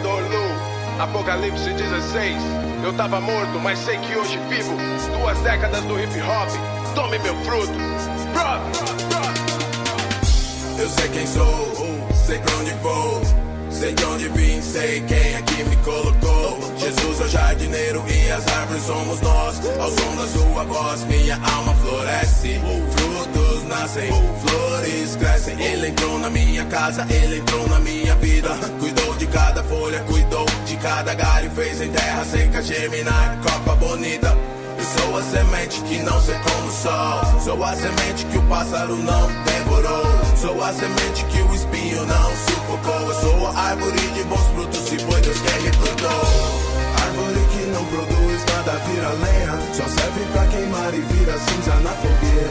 Predador Lu, Apocalipse 16. Eu tava morto, mas sei que hoje vivo. 2 décadas do hip hop, tome meu fruto. Eu sei quem sou, sei pra onde vou, sei de onde vim, sei quem é que me colocou. Jesus é o jardineiro e as árvores somos nós. Ao som da sua voz minha alma floresce. Frutos nascem, flores crescem. Ele entrou na minha casa, ele entrou na minha vida. Cuidou de cada folha, cuidou de cada galho. Fez em terra seca germinar copa bonita. Eu sou a semente que não secou no sol. Sou a semente que o pássaro não devorou. Sou a semente que o espinho não sufocou. Eu sou a árvore de bons frutos, e foi Deus quem me plantou. Árvore que não produz nada vira lenha, só serve pra queimar e vira cinza na fogueira.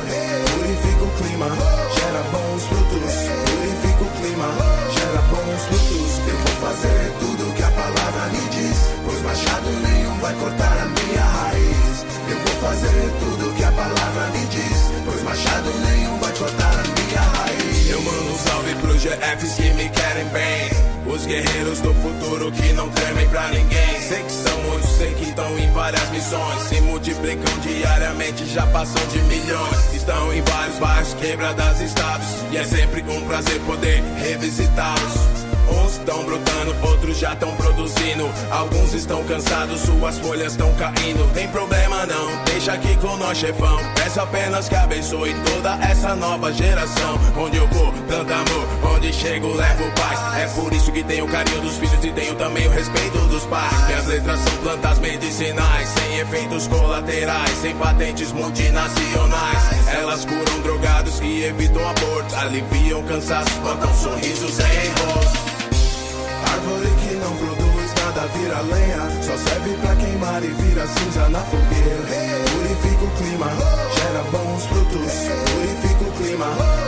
Purifica o clima, gera bons frutos. Purifica o clima, gera bons frutos. Eu vou fazer tudo que a palavra me diz, pois machado nenhum vai cortar a minha raiz. Eu vou fazer tudo que a palavra me diz, pois machado nenhum vai cortar a minha raiz. Eu mando um salve pros GFs que me querem bem, os guerreiros do futuro que não tremem pra ninguém. Sei que são muitos, sei que estão em várias missões, se multiplicam diariamente, já passam de milhões. Estão em vários bairros, quebradas, estados, e é sempre um prazer poder revisitá-los. Uns estão brotando, outros já estão produzindo. Alguns estão cansados, suas folhas estão caindo. Tem problema não, deixa aqui com nós, chefão. Peço apenas que abençoe toda essa nova geração. Onde eu vou, tanto amor, onde chego, levo paz. É por isso que tenho o carinho dos filhos e tenho também o respeito dos pais. Minhas letras são plantas medicinais, sem efeitos colaterais, sem patentes multinacionais. Elas curam drogados e evitam abortos, aliviam cansaços, plantam sorrisos em rosto. Árvore que não produz nada vira lenha, só serve pra queimar e vira cinza na fogueira. Purifica o clima, gera bons frutos. Purifica o clima,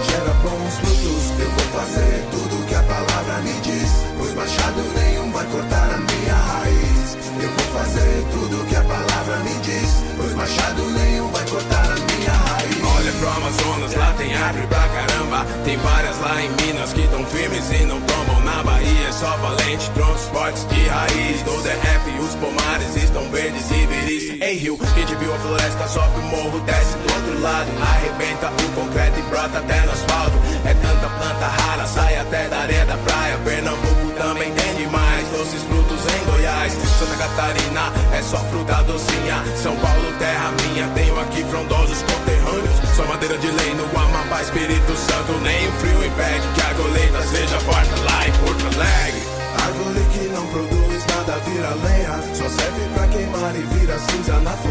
gera bons frutos. Eu vou fazer tudo que a palavra me diz, pois machado nenhum vai cortar a minha raiz. Eu vou fazer tudo que a palavra me diz, pois machado nenhum vai cortar a minha raiz. Olha pro Amazonas, lá tem árvore pra caramba. Tem várias lá em Minas que tão firmes e não tombam. Na Bahia é só valente, troncos fortes de raiz. Do DF os pomares estão verdes e viris. Ei Rio, quem te viu a floresta sobe o morro, desce do outro lado. Arrebenta o concreto e brota até no asfalto. É tanta planta rara, sai até da areia da praia. Pernambuco também tem demais, doces frutos em Goiás. Santa Catarina é só fruta docinha. São Paulo, terra minha, tenho aqui frondosos conterrâneos. Só madeira de lei no Amapá, Espírito Santo. Nem o frio impede que a colheita seja farta lá em Porto Alegre. Árvore que não produz nada vira lenha, só serve pra queimar e vira cinza na folha.